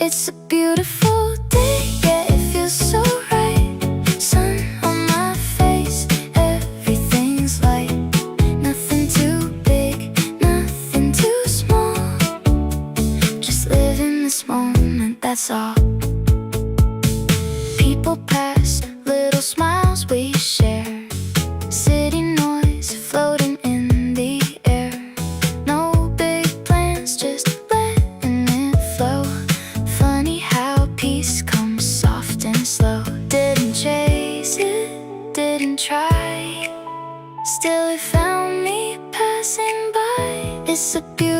It's a beautiful day, yeah, it feels so right. Sun on my face, everything's light. Nothing too big, nothing too small. Just live in this moment, that's all. People pass, little smiles we share. City noise floating in the air. No big plans, just letting it flow. Funny how peace comes soft and slow. Didn't chase it, didn't try. Still it found me passing by. It's a beautiful